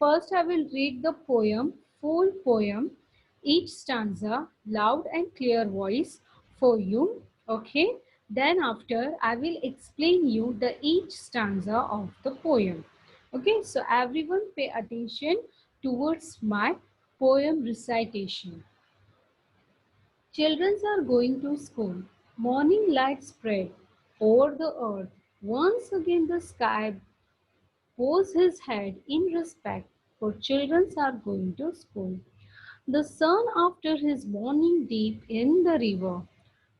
First, I will read the poem, full poem, each stanza, loud and clear voice for you. Okay. Then after, I will explain you the each stanza of the poem. Okay. So everyone pay attention towards my poem recitation. Children are going to school. Morning light spread over the earth. Once again the sky bows his head in respect, for children are going to school. The sun, after his morning dip in the river,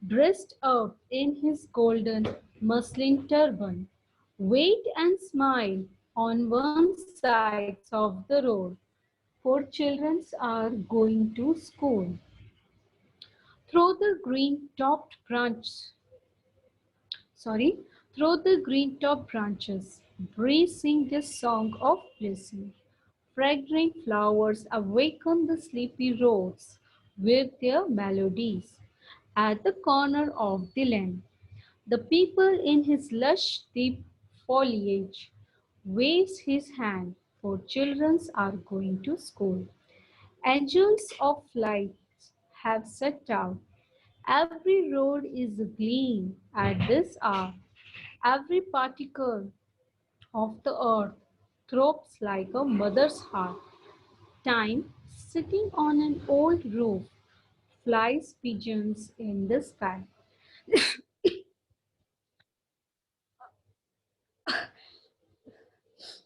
dressed up in his golden muslin turban, wait and smile on one side of the road, for children are going to school. Through the green topped sorry, through the green top branches, breeze sing a song of blessing. Fragrant flowers awaken the sleepy roads with their melodies. At the corner of the lane, the people in his lush deep foliage waves his hand, for children are going to school. Angels of light have set out. Every road is agleam at this hour. Every particle of the earth throbs like a mother's heart. Time, sitting on an old roof, flies pigeons in the sky.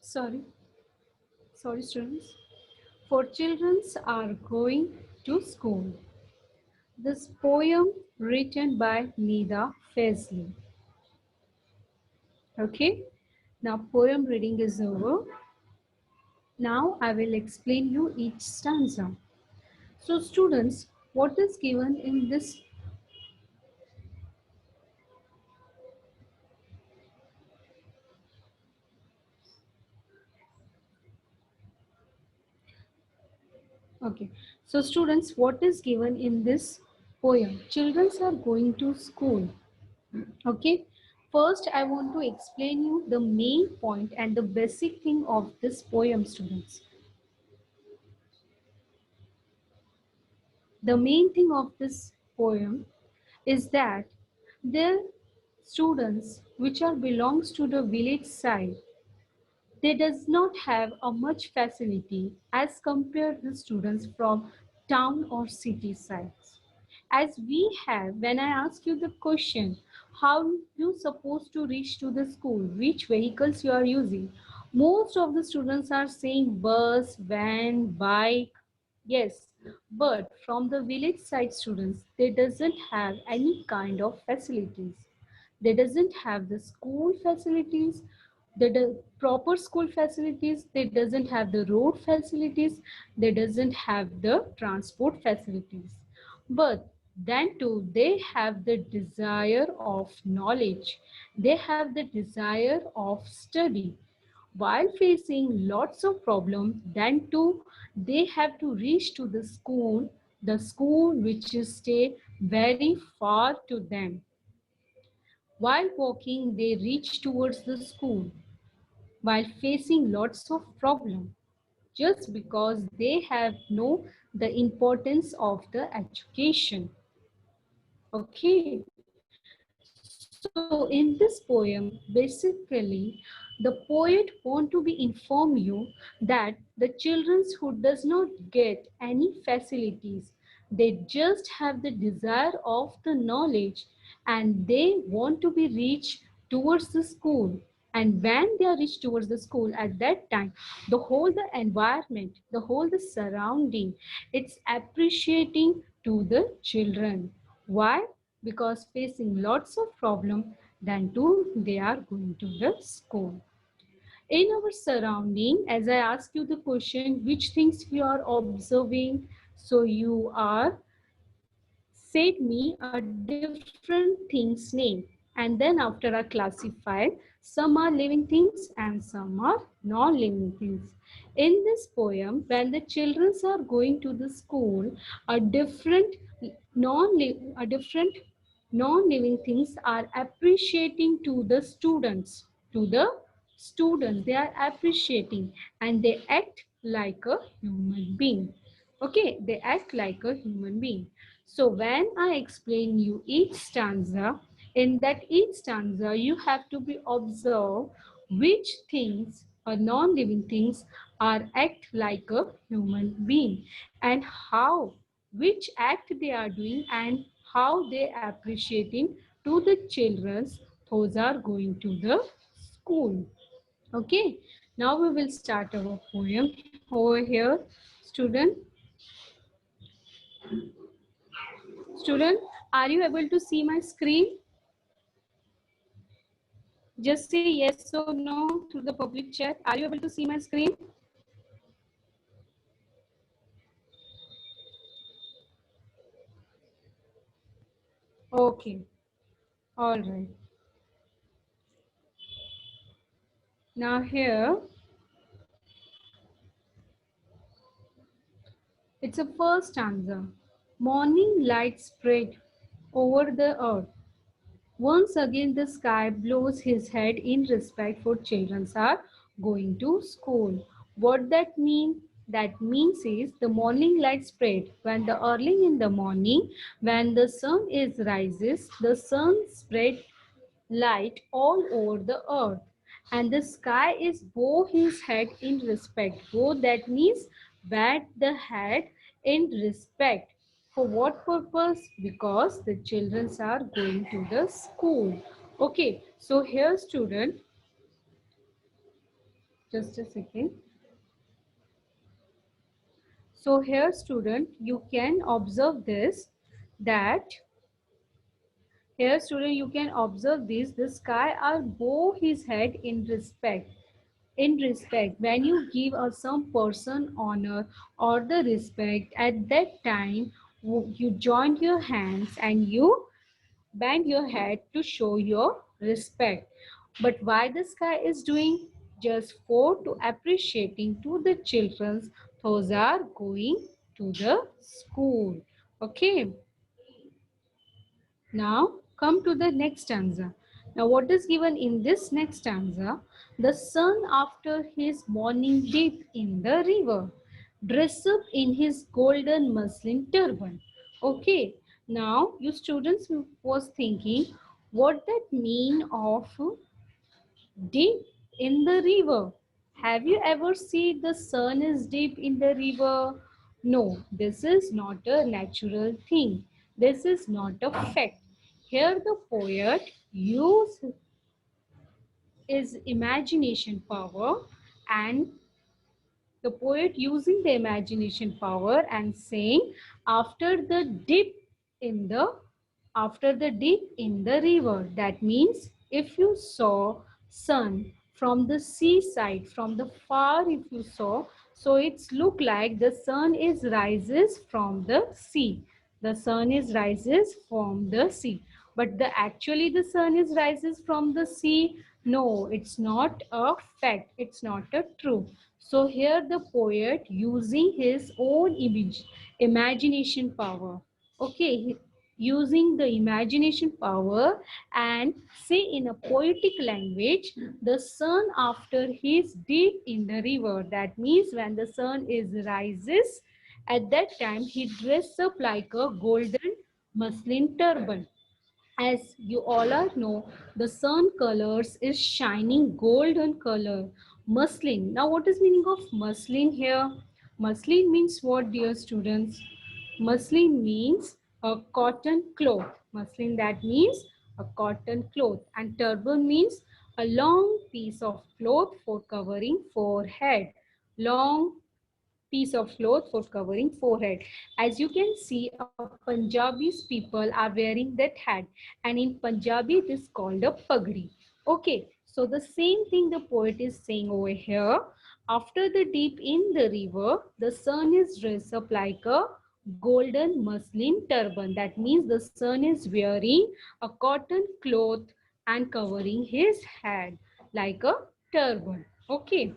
Sorry, sorry, students. For children are going to school. This poem written by Nida Fazli. Okay, now poem reading is over. Now I will explain you each stanza. So students, what is given in this? Okay, so students, what is given in this poem? Children are going to school. Okay, first I want to explain you the main point and the basic thing of this poem, students. The main thing of this poem is that the students which are belongs to the village side, they does not have a much facility as compared to students from town or city sides. As we have, when I ask you the question, how you supposed to reach to the school, which vehicles you are using, most of the students are saying bus, van, bike. Yes, but from the village side students, they doesn't have any kind of facilities. They doesn't have the school facilities, the proper school facilities. They doesn't have the road facilities. They doesn't have the transport facilities. But then too, they have the desire of knowledge. They have the desire of study. While facing lots of problems, then too they have to reach to the school which is stay very far to them. While walking, they reach towards the school while facing lots of problems just because they have know the importance of the education. Okay, so in this poem, basically, the poet want to be inform you that the children who does not get any facilities, they just have the desire of the knowledge and they want to be reached towards the school. And when they are reached towards the school, at that time, the environment, the whole the surrounding, it's appreciating to the children. Why? Because facing lots of problem, then too they are going to the school. In our surrounding, as I ask you the question, which things you are observing, so you are said me a different things name, and then after I classified, some are living things and some are non-living things. In this poem, when the children are going to the school, a different non-living things are appreciating to the students. They are appreciating and they act like a human being. Okay, they act like a human being. So when I explain you each stanza, in that each stanza you have to be observe which things or non-living things are act like a human being, and how, which act they are doing, and how they appreciating to the children's those are going to the school. Okay, now we will start our poem over here. Student, student, are you able to see my screen? Just say yes or no through the public chat. Are you able to see my screen? Okay, all right. Now here, it's a first stanza. Morning light spread over the earth. Once again, the sky blows his head in respect for children are going to school. What that mean? That means is the morning light spread. When the early in the morning, when the sun is rises, the sun spread light all over the earth, and the sky is bow his head in respect. Bow, that means bat the head in respect. For what purpose? Because the children are going to the school. Okay, so here student, just a second. So here student, you can observe this, that here student you can observe this, the sky are bow his head in respect. In respect, when you give a some person honor or the respect, at that time you join your hands and you bend your head to show your respect. But why the sky is doing? Just for to appreciating to the children those are going to the school. Okay, now come to the next stanza. Now what is given in this next stanza? The sun after his morning dip in the river, dress up in his golden muslin turban. Okay, now you students was thinking what that mean of dip in the river. Have you ever seen the sun is deep in the river? No, this is not a natural thing. This is not a fact. Here the poet use his imagination power, and the poet using the imagination power and saying after the dip in the river, that means if you saw sun from the seaside, from the far, if you saw, so it's look like the sun is rises from the sea. The sun is rises from the sea, but the actually the sun is rises from the sea. No, it's not a fact, it's not a true. So here the poet using his own image, imagination power. Okay, using the imagination power and say in a poetic language, the sun after his deep in the river. That means when the sun is rises, at that time he dress up like a golden muslin turban. As you all are know, the sun colors is shining golden color. Muslin. Now what is meaning of muslin here? Muslin means what, dear students? Muslin means a cotton cloth. Muslin, that means a cotton cloth, and turban means a long piece of cloth for covering forehead. Long piece of cloth for covering forehead. As you can see, Punjabi's people are wearing that hat, and in Punjabi it is called a pagdi. Okay, so the same thing the poet is saying over here. After the deep in the river, the sun is dressed up like a golden muslin turban. That means the sun is wearing a cotton cloth and covering his head like a turban. Okay.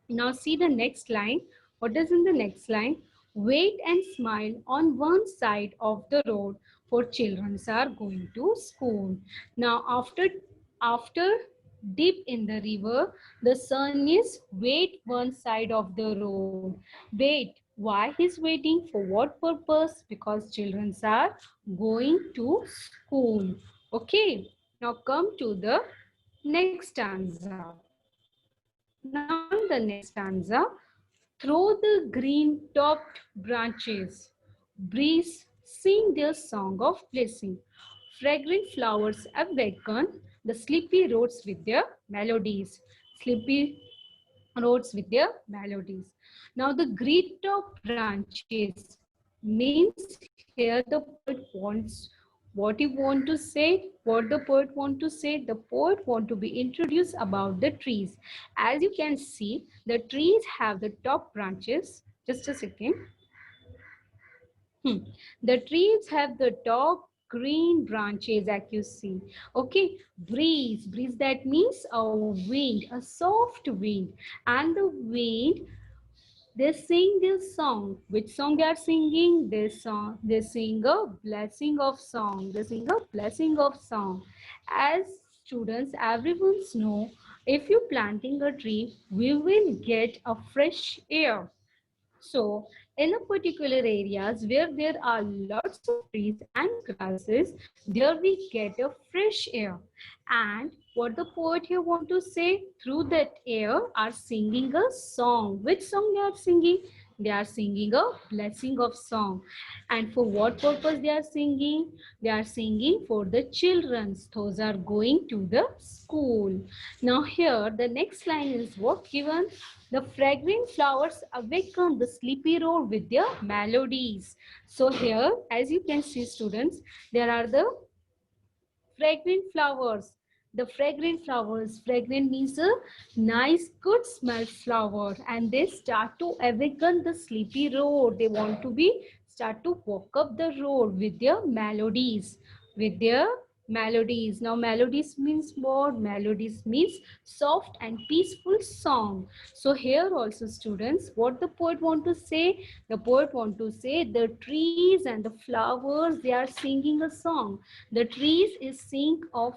Now see the next line. What is in the next line? Wait and smile on one side of the road, for children are going to school. Now after deep in the river. The sun is wait one side of the road. Wait, why he's waiting? For what purpose? Because children are going to school. Okay, now come to the next stanza. Now in the next stanza, through the green topped branches, breeze sing their song of blessing. Fragrant flowers awaken the sleepy roads with their melodies. Sleepy roads with their melodies. Now the green top branches means here the poet wants what he want to say, what the poet want to say. The poet want to be introduced about the trees. As you can see, the trees have the top branches. Just a second. Hmm. The trees have the top green branches as you see. Okay, breeze that means a wind, a soft wind, and the wind they sing this song. Which song they are singing? This song. They sing a blessing of song. They sing a blessing of song. As students, everyone know, if you planting a tree, we will get a fresh air. So, in a particular areas where there are lots of trees and grasses, there we get a fresh air. And what the poet here want to say, through that air are singing a song. Which song they are singing? They are singing a blessing of song. And for what purpose they are singing? They are singing for the children. Those are going to the school. Now here the next line is what given? The fragrant flowers awaken the sleepy road with their melodies. So here, as you can see students, there are the fragrant flowers. The fragrant flowers, fragrant means a nice good smell flower, and they start to awaken the sleepy road. They want to be start to walk up the road with their melodies, with their melodies. Now melodies means what? Melodies means soft and peaceful song. So here also students, what the poet want to say? The poet want to say the trees and the flowers, they are singing a song. The trees is sing of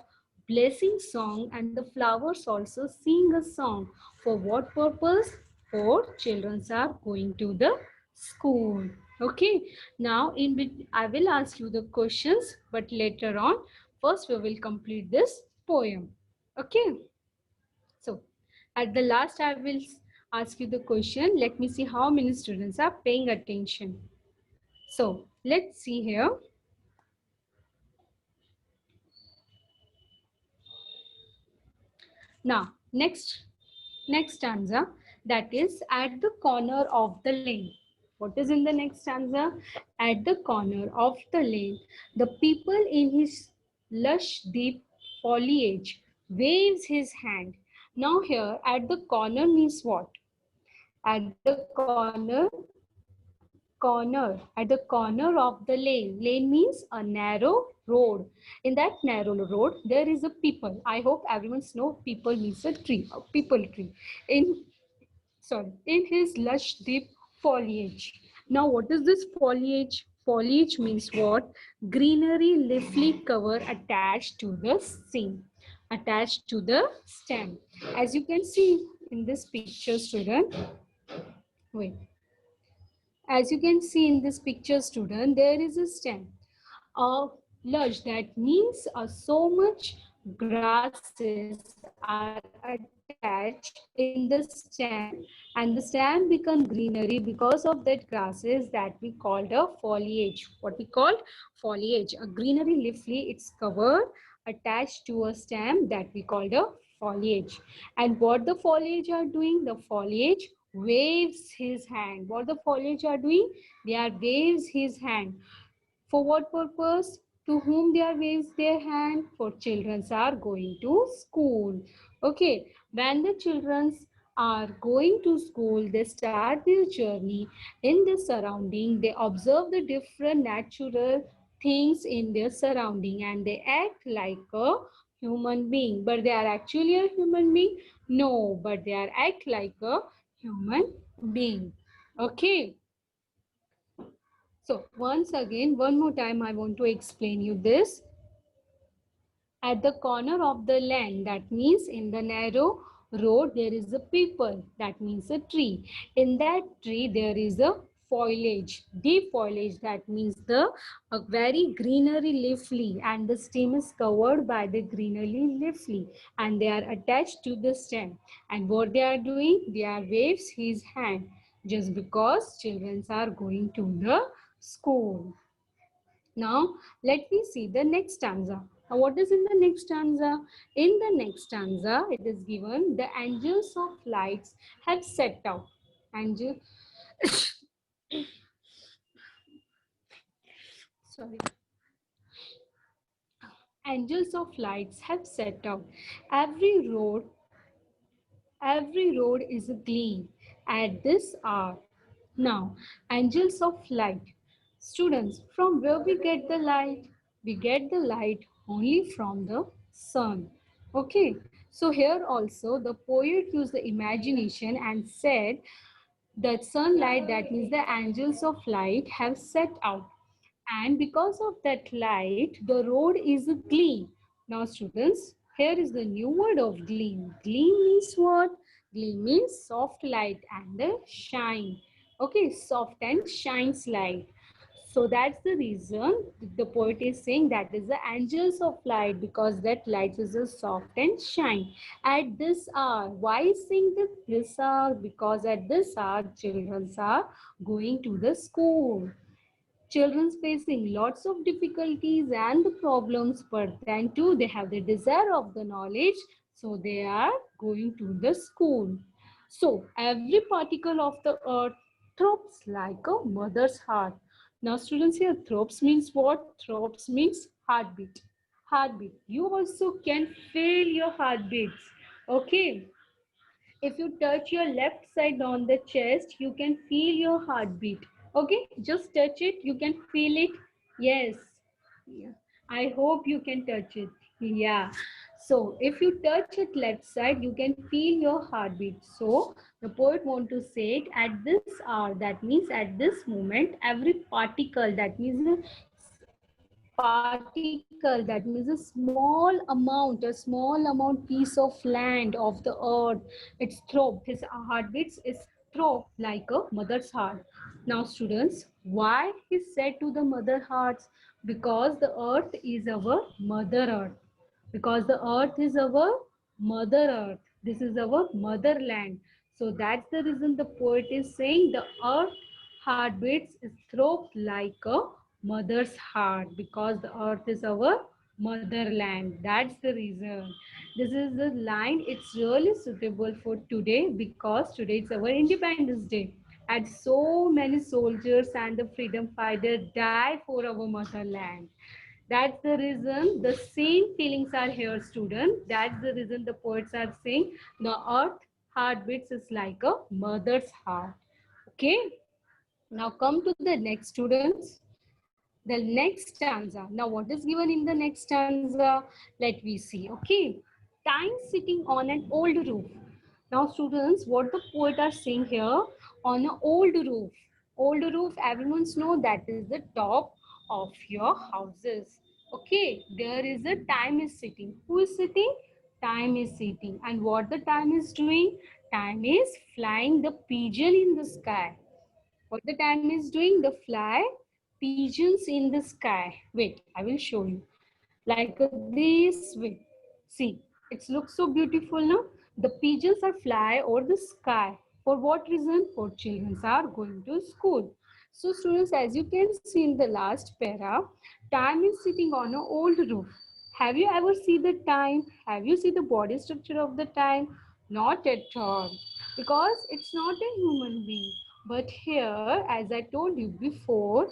blessing song, and the flowers also sing a song. For what purpose? For children are going to the school. Okay. Now I will ask you the questions, but later on. First we will complete this poem. Okay. So at the last I will ask you the question. Let me see how many students are paying attention. So let's see here. Now, next stanza, that is at the corner of the lane. What is in the next stanza? At the corner of the lane, the people in his lush deep foliage waves his hand. Now here at the corner means what? At the at the corner of the lane. Lane means a narrow road. In that narrow road, there is a people. I hope everyone knows people means a tree, a people tree. In in his lush deep foliage. Now, what is this foliage? Foliage means what? Greenery leafy cover attached to the stem. Attached to the stem. As you can see in this picture, student. Wait. As you can see in this picture, student, there is a stem. A lush, that means so much grasses are attached in the stem, and the stem become greenery because of that grasses that we called a foliage. What we called foliage, a greenery leafy, it's covered attached to a stem that we called a foliage. And what the foliage are doing? The foliage waves his hand. What the foliage are doing? They are waves his hand. For what purpose? To whom they are waves their hand? For children are going to school. Okay, when the children are going to school, they start their journey in the surrounding. They observe the different natural things in their surrounding, and they act like a human being. But they are actually a human being? No, but they are act like a human being. Okay. So once again, one more time, I want to explain you this. At the corner of the land, that means in the narrow road, there is a people, that means a tree. In that tree, there is a foliage, deep foliage, that means the a very greenery leafy, and the stem is covered by the greenery leafy, and they are attached to the stem. And what they are doing? They are waves his hand, just because children are going to the school. Now, let me see the next stanza. Now, what is in the next stanza? In the next stanza, it is given the angels of lights have set out. Angel, sorry. Angels of lights have set out. Every road, every road is a gleam at this hour. Now, angels of light. Students, from where we get the light? We get the light only from the sun. Okay, so here also the poet used the imagination and said that sunlight, that means the angels of light, have set out. And because of that light, the road is a gleam. Now, students, here is the new word of gleam. Gleam means what? Gleam means soft light and the shine. Okay, soft and shines light. So that's the reason the poet is saying that is the angels of light, because that light is a soft and shine. At this hour, why saying that this hour? Because at this hour, children are going to the school. Children's facing lots of difficulties and the problems, but then too they have the desire of the knowledge, so they are going to the school. So every particle of the earth throbs like a mother's heart. Now students, here throbs means what? Throbs means heartbeat. Heartbeat. You also can feel your heartbeats. Okay, if you touch your left side on the chest, you can feel your heartbeat. Okay, just touch it. You can feel it. Yes. Yeah. I hope you can touch it. Yeah. So if you touch it left side, you can feel your heartbeat. So the poet want to say it at this hour. That means at this moment, every particle, that means particle, that means a small amount piece of land of the earth, it's throb, his heartbeats is throb like a mother's heart. Now students, why he said to the mother hearts? Because the earth is our mother earth, because the earth is our mother earth, this is our motherland. So that's the reason the poet is saying the earth heartbeats is throb like a mother's heart, because the earth is our motherland. That's the reason. This is the line. It's really suitable for today, because today it's our Independence Day, and so many soldiers and the freedom fighters die for our motherland. That's the reason the same feelings are here, students. That's the reason the poets are saying the earth heartbeats is like a mother's heart. Okay, now come to the next, students. The next stanza. Now what is given in the next stanza? Let me see. Okay, time sitting on an old roof. Now students, what the poet are saying here, on an old roof. Old roof, everyone's know that is the top of your houses. Okay, there is a time is sitting. Who is sitting? Time is sitting. And what the time is doing? Time is flying the pigeon in the sky. What the time is doing? The fly pigeons in the sky. Wait, I will show you. Like this way. See, it looks so beautiful now. The pigeons are fly over the sky. For what reason? For children are going to school. So students, as you can see in the last para, time is sitting on an old roof. Have you ever seen the time? Have you seen the body structure of the time? Not at all, because it's not a human being. But here, as I told you before,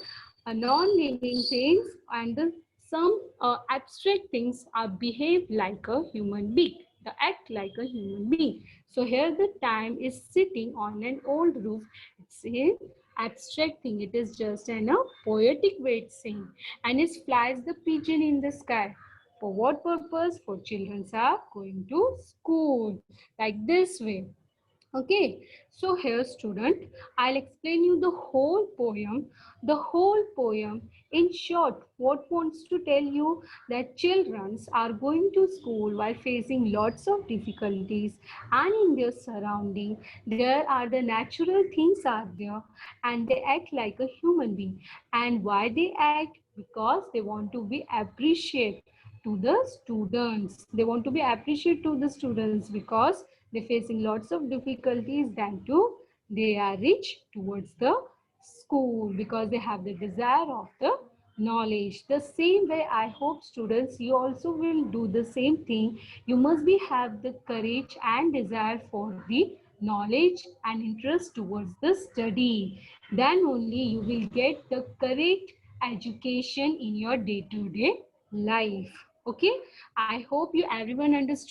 a non-living things and some abstract things are behave like a human being. They act like a human being. So here the time is sitting on an old roof. It's a abstract thing. It is just an a poetic way it's saying. And it flies the pigeon in the sky. For what purpose? For children are going to school. Like this way. Okay, so here student, I'll explain you the whole poem. The whole poem in short, what wants to tell you that children are going to school while facing lots of difficulties and in their surrounding. There are the natural things are there and they act like a human being. And why they act? Because they want to be appreciated to the students. They want to be appreciated to the students because they're facing lots of difficulties than to they are rich towards the school because they have the desire of the knowledge. The same way I hope students you also will do the same thing. You must be have the courage and desire for the knowledge and interest towards the study. Then only you will get the correct education in your day-to-day life. Okay, I hope you everyone understood